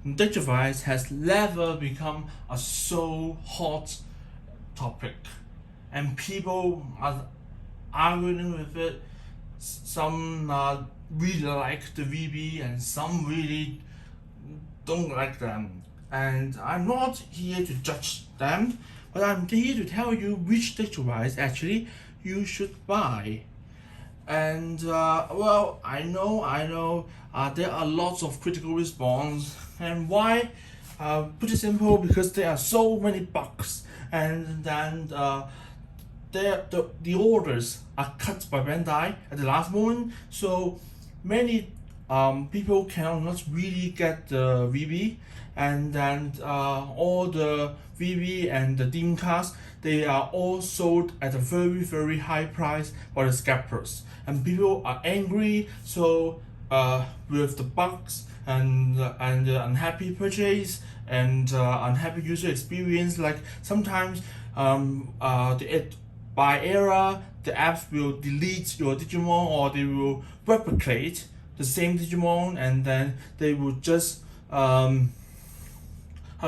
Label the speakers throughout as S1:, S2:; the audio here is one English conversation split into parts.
S1: digivice has never become a so hot topic, and people are arguing with it. Some really like the VB and some really don't like them. And I'm not here to judge them, but I'm here to tell you which digivice actually you should buy. And well, I know there are lots of critical response. And why? Pretty simple, because there are so many bugs, and then the orders are cut by Bandai at the last moment, so many people cannot really get the VB, and then all the VB and the DIM cards, they are all sold at a very high price for the scalpers, and people are angry. So with the bugs and the unhappy purchase and unhappy user experience, like sometimes by error the apps will delete your Digimon, or they will replicate the same Digimon, and then they will just how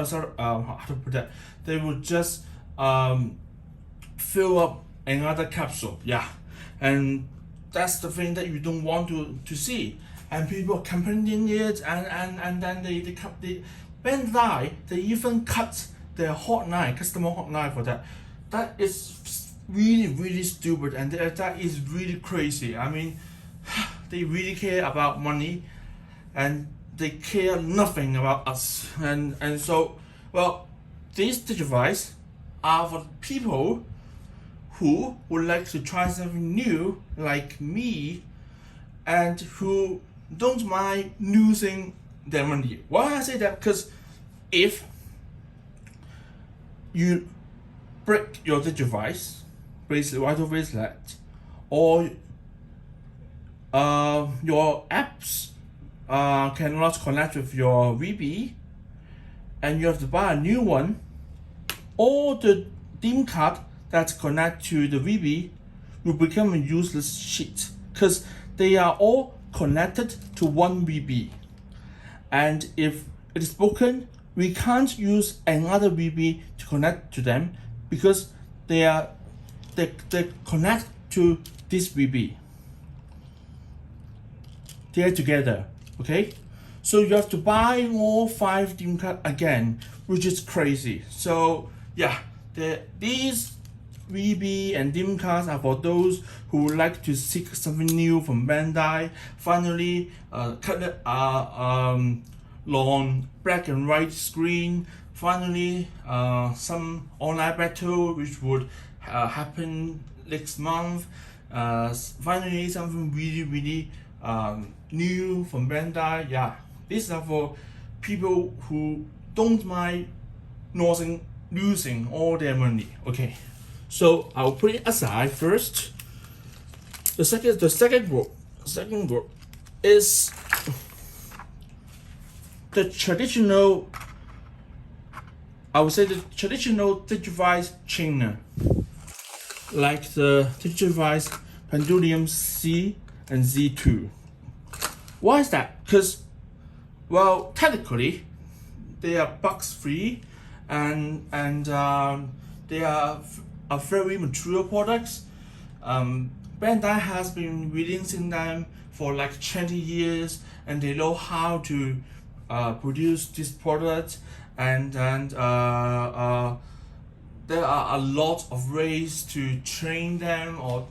S1: to put that, they will just fill up another capsule. Yeah, and that's the thing that you don't want to see, and people are complaining it, and then they Bandai, they even cut their hotline, customer hotline for that. That is really stupid, and that is really crazy. I mean, they really care about money, and they care nothing about us. And so, well, these digivice are for people who would like to try something new, like me, and who don't mind losing their money. Why I say that? Because if you break your digivice, bracelet, or your apps cannot connect with your VB, and you have to buy a new one, all the DIM card that connect to the VB will become a useless shit, because they are all connected to one VB, and if it is broken, we can't use another VB to connect to them, because they connect to this VB. They are together, okay? So you have to buy all 5 DIM cards again, which is crazy. So yeah, these VB and DIM cards are for those who would like to seek something new from Bandai. Finally, long black and white screen. Finally, some online battle which would happen next month. Finally, something really new from Bandai. Yeah, these are for people who don't mind losing all their money. Okay, so I'll put it aside first. The second group is the traditional, I would say the traditional digivice chainer, like the digivice Pendulum C and Z2. Why is that? Because, well, technically they are bugs free, and they are very mature products. Bandai has been releasing them for like 20 years, and they know how to produce this product, and there are a lot of ways to train them, or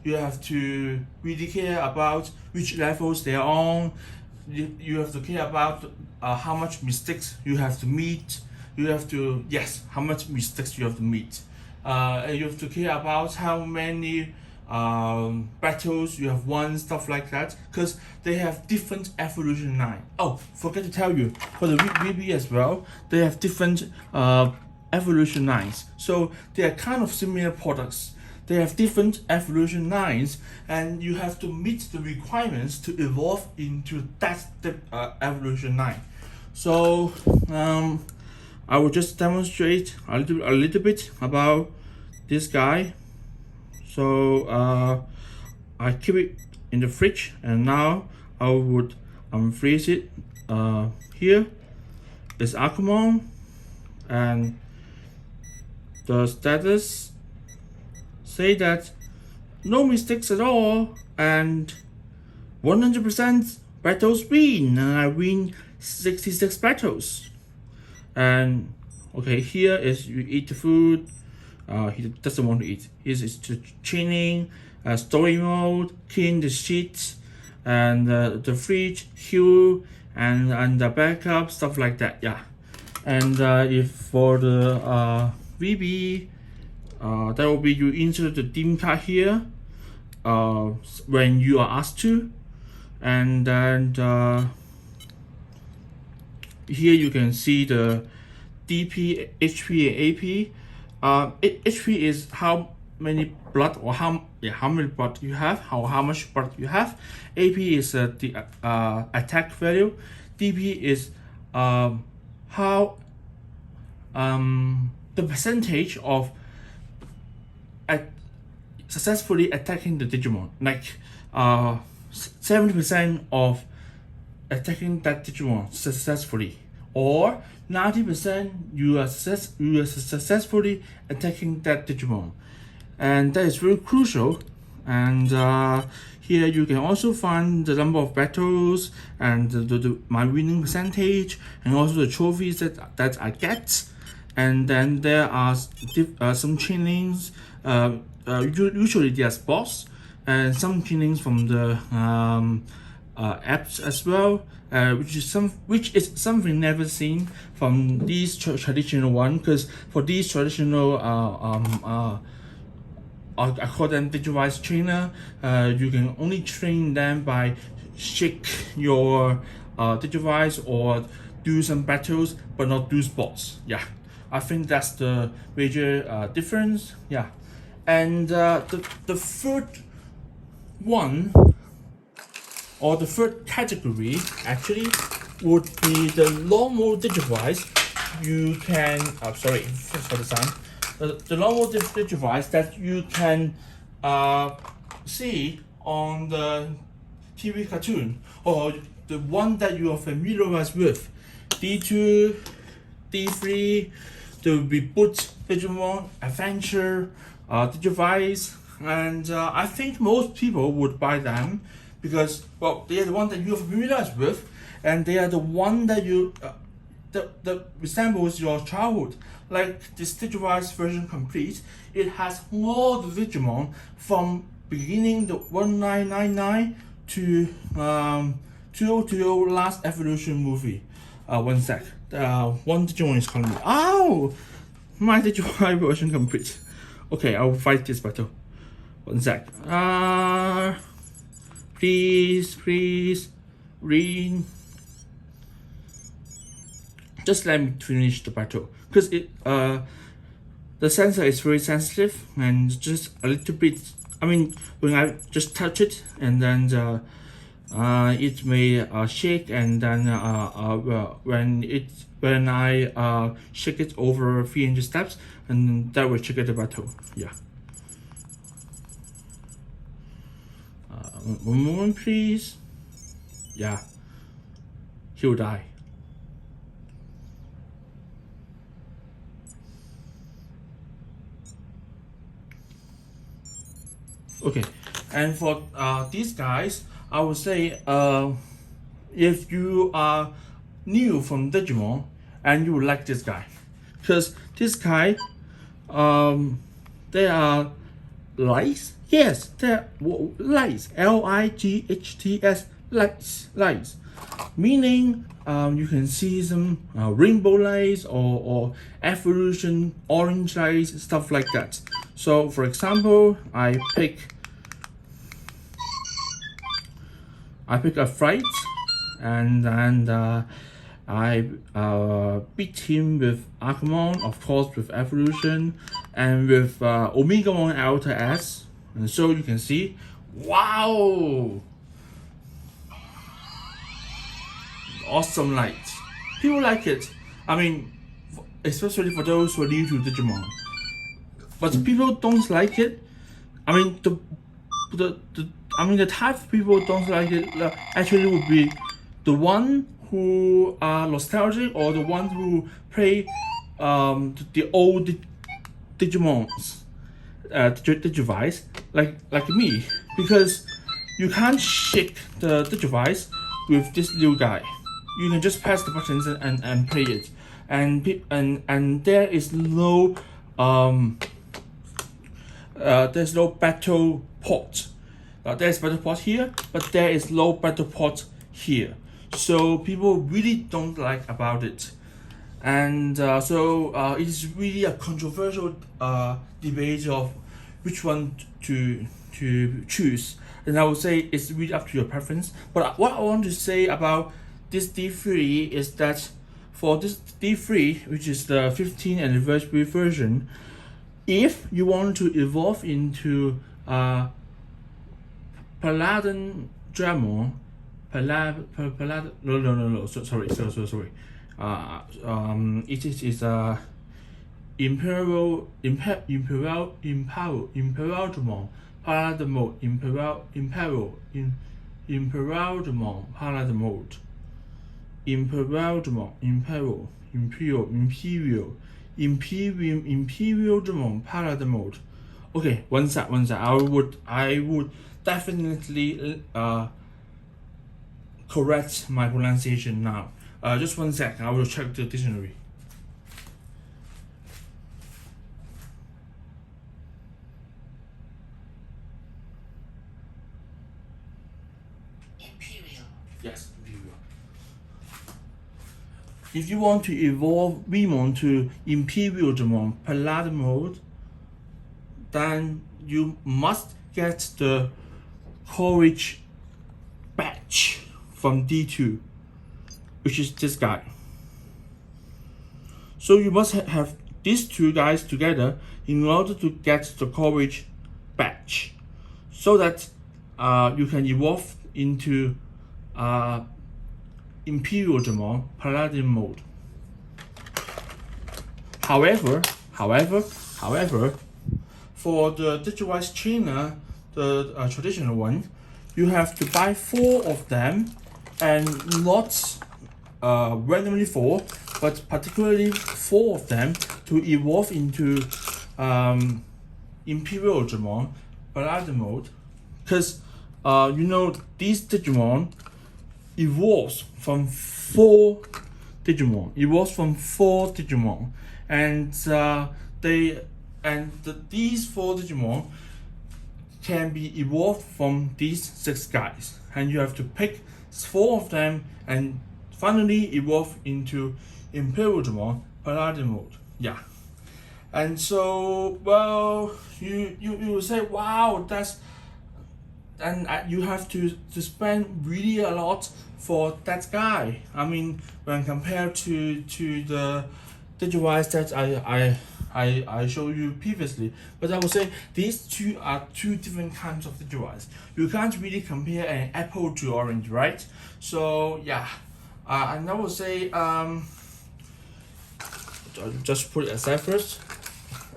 S1: you have to really care about which levels they are on. You have to care about how much mistakes you have to meet. How much mistakes you have to meet. You have to care about how many battles you have won, stuff like that, because they have different evolution line. Oh, forget to tell you, for the VB as well, they have different evolution lines. So they are kind of similar products. They have different evolution lines, and you have to meet the requirements to evolve into that evolution line. So I will just demonstrate a little bit about this guy. So I keep it in the fridge, and now I would unfreeze it. Here is Agumon, and the status say that no mistakes at all, and 100% battles win, and I win 66 battles. And okay, here is you eat the food. He doesn't want to eat. Here is the training, story mode, clean the sheets, and the fridge, heal, and the backup, stuff like that. Yeah. And if for the VB, that will be you insert the dim card here when you are asked to, and then here you can see the DP, HP, and AP. HP is how many blood or how many blood you have, how much blood you have. AP is the attack value. DP is how the percentage of successfully attacking the Digimon, like 70% of attacking that Digimon successfully, or 90% you are successfully attacking that Digimon, and that is very crucial. And here you can also find the number of battles and my winning percentage, and also the trophies that I get. And then there are some trainings. Usually there's boss, and some trainings from the apps as well, which is something never seen from these traditional one. Because for these traditional I call them digivice trainer, you can only train them by shake your digivice or do some battles, but not do sports. Yeah, I think that's the major difference. Yeah. And the third one, or the third category actually, would be the normal digivice. You can sorry for the sound. The normal digivice that you can see on the TV cartoon, or the one that you are familiarized with. D2, D3, the Reboot Digimon Adventure digivice, and I think most people would buy them because, well, they are the one that you are familiarized with, and they are the one that you that resembles your childhood. Like this digivice version complete, it has all the Digimon from beginning the 1999 to 2020 last evolution movie. One sec. One Digimon is calling me. Ow! My Digivice version complete. Okay, I will fight this battle. One sec. Please, read. Just let me finish the battle, because it the sensor is very sensitive, and just a little bit. I mean, when I just touch it, and then it may shake, and then when I shake it over 300 steps, and that will trigger the battle. Yeah. One moment, please. Yeah. He'll die. Okay, and for these guys, I would say if you are new from Digimon and you like this guy, because this guy, they are lights. Yes, they're lights. LIGHTS, lights. Meaning you can see some rainbow lights or evolution orange lights, stuff like that. So for example, I pick a fight, and then I beat him with Agumon, of course, with evolution, and with Omegamon Alta S. And so you can see, wow, awesome light. People like it. I mean, especially for those who are new to Digimon. But people don't like it. I mean, I mean, the type of people don't like it actually would be the one who are nostalgic or the one who play the old digimons, digivice, like me, because you can't shake the digivice with this new guy. You can just press the buttons and play it, and there is no there's no battle port. There's battle port here, but there is no battle port here. So people really don't like about it, and it is really a controversial debate of which one to choose. And I would say it's really up to your preference. But what I want to say about this D3 is that for this D3, which is the 15th anniversary version, if you want to evolve into Paladin Dramon, no, sorry. It is Imperial Dramon, Paladin mode, Imperial Dramon, Paladin mode, Imperial Dramon, Imperial Dramon, Paladin mode. Okay, one sec. I would definitely correct my pronunciation now. Just one sec. I will check the dictionary.
S2: Imperial.
S1: Yes, Imperial. If you want to evolve Remon to Imperial Dramon Paladin mode, then you must get the courage badge from D2, which is this guy. So you must have these two guys together in order to get the courage badge, so that you can evolve into Imperial Dramon Paladin mode. However, for the digivice trainer, the traditional one, you have to buy 4 of them, and not randomly 4, but particularly 4 of them to evolve into Imperial Digimon Paladin mode, because these Digimon evolves from 4 Digimon. And these 4 Digimon can be evolved from these 6 guys, and you have to pick 4 of them and finally evolve into Imperial Digimon Paladin mode. Yeah. And so, well, you will say, wow, that's, and you have to spend really a lot for that guy. I mean, when compared to the digivice that I showed you previously. But I would say these two are 2 different kinds of digivice. You can't really compare an apple to orange, right? So yeah, and I would say just put it aside first.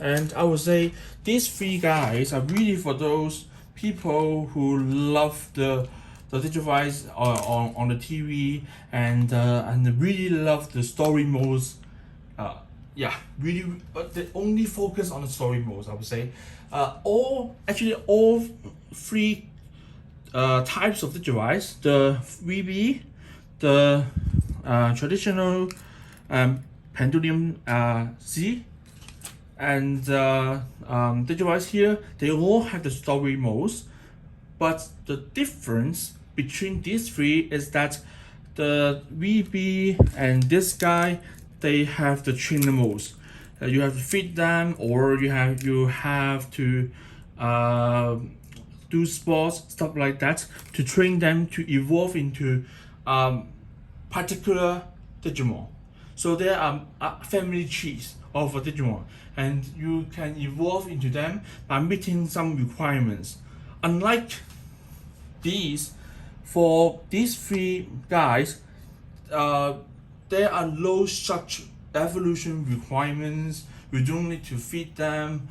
S1: And I would say these 3 guys are really for those people who love the digivice on the TV and really love the story modes. Yeah, really, but they only focus on the story modes, I would say. All 3 types of digivice, the VB, the traditional Pendulum C, and digivice here, they all have the story modes, but the difference between these 3 is that the VB and this guy, they have the trainer modes. You have to feed them, or you have to do sports, stuff like that, to train them to evolve into particular Digimon. So there are family trees of a Digimon, and you can evolve into them by meeting some requirements. Unlike these, for these 3 guys, there are no such evolution requirements. You don't need to feed them,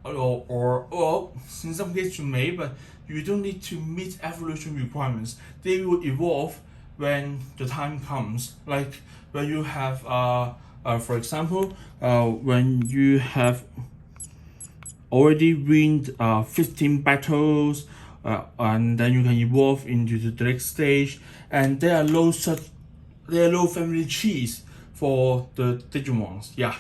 S1: or in some cases you may, but you don't need to meet evolution requirements. They will evolve when the time comes. Like when you have, for example, when you have already win 15 battles, and then you can evolve into the next stage. And there are no family trees for the Digimons. Yeah,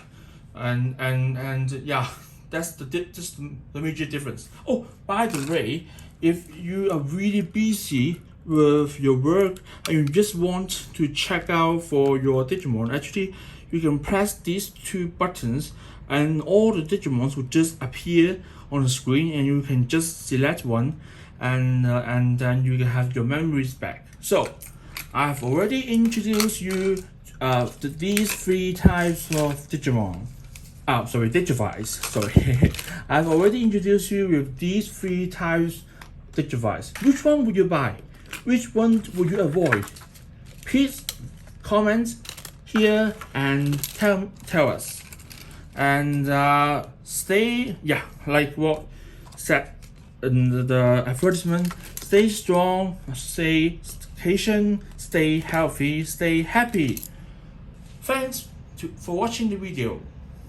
S1: and yeah, that's the major difference. Oh, by the way, if you are really busy with your work and you just want to check out for your Digimon, actually you can press these two buttons and all the Digimons will just appear on the screen, and you can just select one, and then you can have your memories back. So I've already introduced you to these 3 types of Digimon. Digivice. Sorry, I've already introduced you with these 3 types of Digivice. Which one would you buy? Which one would you avoid? Please comment here and tell us. And stay, like what said in the advertisement, stay strong, stay patient, stay healthy, stay happy. Thanks for watching the video.